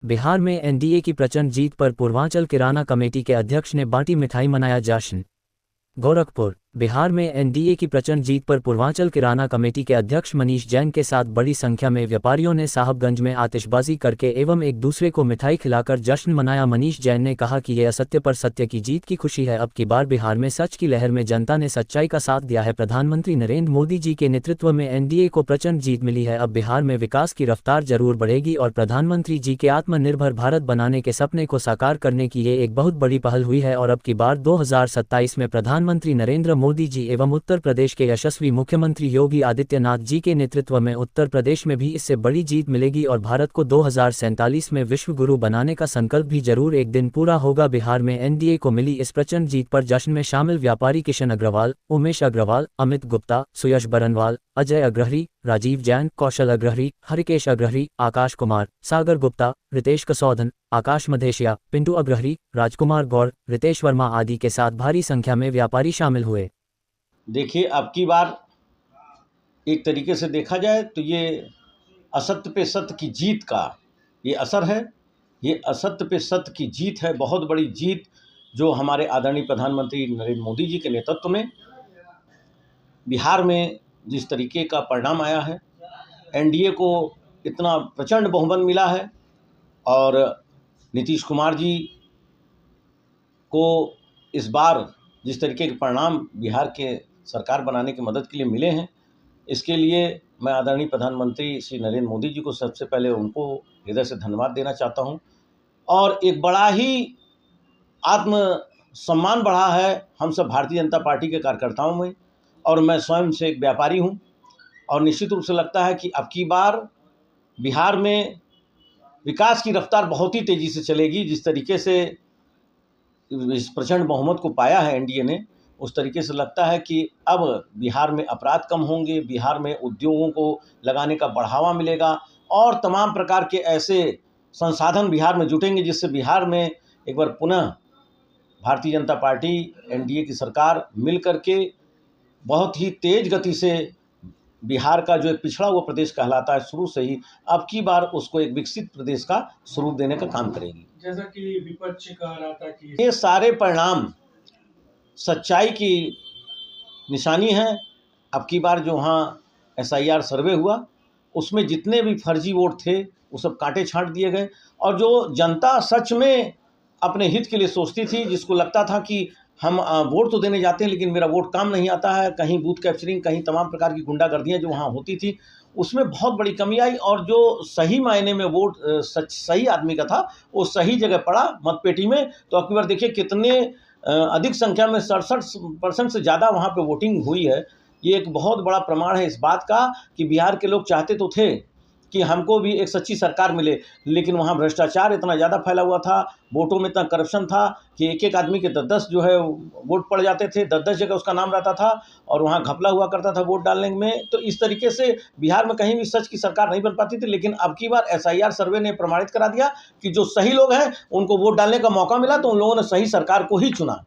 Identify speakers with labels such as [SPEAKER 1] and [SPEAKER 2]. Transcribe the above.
[SPEAKER 1] बिहार में एनडीए की प्रचंड जीत पर पूर्वांचल किराना कमेटी के अध्यक्ष ने बांटी मिठाई, मनाया जश्न। गोरखपुर। बिहार में एनडीए की प्रचंड जीत पर पूर्वांचल किराना कमेटी के अध्यक्ष मनीष जैन के साथ बड़ी संख्या में व्यापारियों ने साहबगंज में आतिशबाजी करके एवं एक दूसरे को मिठाई खिलाकर जश्न मनाया। मनीष जैन ने कहा कि ये असत्य पर सत्य की जीत की खुशी है। अब की बार बिहार में सच की लहर में जनता ने सच्चाई का साथ दिया है। प्रधानमंत्री नरेंद्र मोदी जी के नेतृत्व में एनडीए को प्रचंड जीत मिली है। अब बिहार में विकास की रफ्तार जरूर बढ़ेगी और प्रधानमंत्री जी के आत्मनिर्भर भारत बनाने के सपने को साकार करने की ये एक बहुत बड़ी पहल हुई है। और अब की बार 2027 में प्रधानमंत्री नरेंद्र मोदी जी एवं उत्तर प्रदेश के यशस्वी मुख्यमंत्री योगी आदित्यनाथ जी के नेतृत्व में उत्तर प्रदेश में भी इससे बड़ी जीत मिलेगी और भारत को 2047 में विश्व गुरु बनाने का संकल्प भी जरूर एक दिन पूरा होगा। बिहार में एनडीए को मिली इस प्रचंड जीत पर जश्न में शामिल व्यापारी किशन अग्रवाल, उमेश अग्रवाल, अमित गुप्ता, सुयश बरनवाल, अजय अग्रहरी, राजीव जैन, कौशल अग्रहरी, हरिकेश अग्रहरी, आकाश कुमार, सागर गुप्ता, रितेश कसौधन, आकाश मधेशिया, पिंटू अग्रहरी, राजकुमार गौर, रितेश वर्मा आदि के साथ भारी संख्या में व्यापारी शामिल हुए।
[SPEAKER 2] देखिए, अब की बार एक तरीके से देखा जाए तो ये असत्य पे सत्य की जीत का ये असर है। ये असत्य पे सत्य की जीत है, बहुत बड़ी जीत जो हमारे आदरणीय प्रधानमंत्री नरेंद्र मोदी जी के नेतृत्व में बिहार में जिस तरीके का परिणाम आया है, एनडीए को इतना प्रचंड बहुमत मिला है और नीतीश कुमार जी को इस बार जिस तरीके के परिणाम बिहार के सरकार बनाने की मदद के लिए मिले हैं, इसके लिए मैं आदरणीय प्रधानमंत्री श्री नरेंद्र मोदी जी को सबसे पहले उनको हृदय से धन्यवाद देना चाहता हूं। और एक बड़ा ही आत्मसम्मान बढ़ा है हम सब भारतीय जनता पार्टी के कार्यकर्ताओं में, और मैं स्वयं से एक व्यापारी हूं और निश्चित रूप से लगता है कि अब की बार बिहार में विकास की रफ्तार बहुत ही तेज़ी से चलेगी। जिस तरीके से इस प्रचंड बहुमत को पाया है एनडीए ने, उस तरीके से लगता है कि अब बिहार में अपराध कम होंगे, बिहार में उद्योगों को लगाने का बढ़ावा मिलेगा और तमाम प्रकार के ऐसे संसाधन बिहार में जुटेंगे जिससे बिहार में एक बार पुनः भारतीय जनता पार्टी एनडीए की सरकार मिल करके बहुत ही तेज गति से बिहार का जो एक पिछड़ा हुआ प्रदेश कहलाता है शुरू से ही, अब की बार उसको एक विकसित प्रदेश का स्वरूप देने का काम करेगी।
[SPEAKER 3] जैसा कि विपक्ष कह रहा था कि
[SPEAKER 2] ये सारे परिणाम सच्चाई की निशानी है। अब की बार जो वहाँ एसआईआर सर्वे हुआ उसमें जितने भी फर्जी वोट थे वो सब काटे छांट दिए गए, और जो जनता सच में अपने हित के लिए सोचती थी, जिसको लगता था कि हम वोट तो देने जाते हैं लेकिन मेरा वोट काम नहीं आता है, कहीं बूथ कैप्चरिंग, कहीं तमाम प्रकार की गुंडागर्दियाँ जो वहाँ होती थी, उसमें बहुत बड़ी कमी आई। और जो सही मायने में वोट सही आदमी का था वो सही जगह पड़ा मतपेटी में। तो अब की बार देखिए कितने अधिक संख्या में 67% से ज़्यादा वहाँ पे वोटिंग हुई है। ये एक बहुत बड़ा प्रमाण है इस बात का कि बिहार के लोग चाहते तो थे कि हमको भी एक सच्ची सरकार मिले, लेकिन वहाँ भ्रष्टाचार इतना ज़्यादा फैला हुआ था, वोटों में इतना करप्शन था कि एक एक आदमी के 10-10 जो है वोट पड़ जाते थे, 10-10 जगह उसका नाम रहता था और वहाँ घपला हुआ करता था वोट डालने में। तो इस तरीके से बिहार में कहीं भी सच की सरकार नहीं बन पाती थी। लेकिन अब की बार एसआईआर सर्वे ने प्रमाणित करा दिया कि जो सही लोग हैं उनको वोट डालने का मौका मिला तो उन लोगों ने सही सरकार को ही चुना।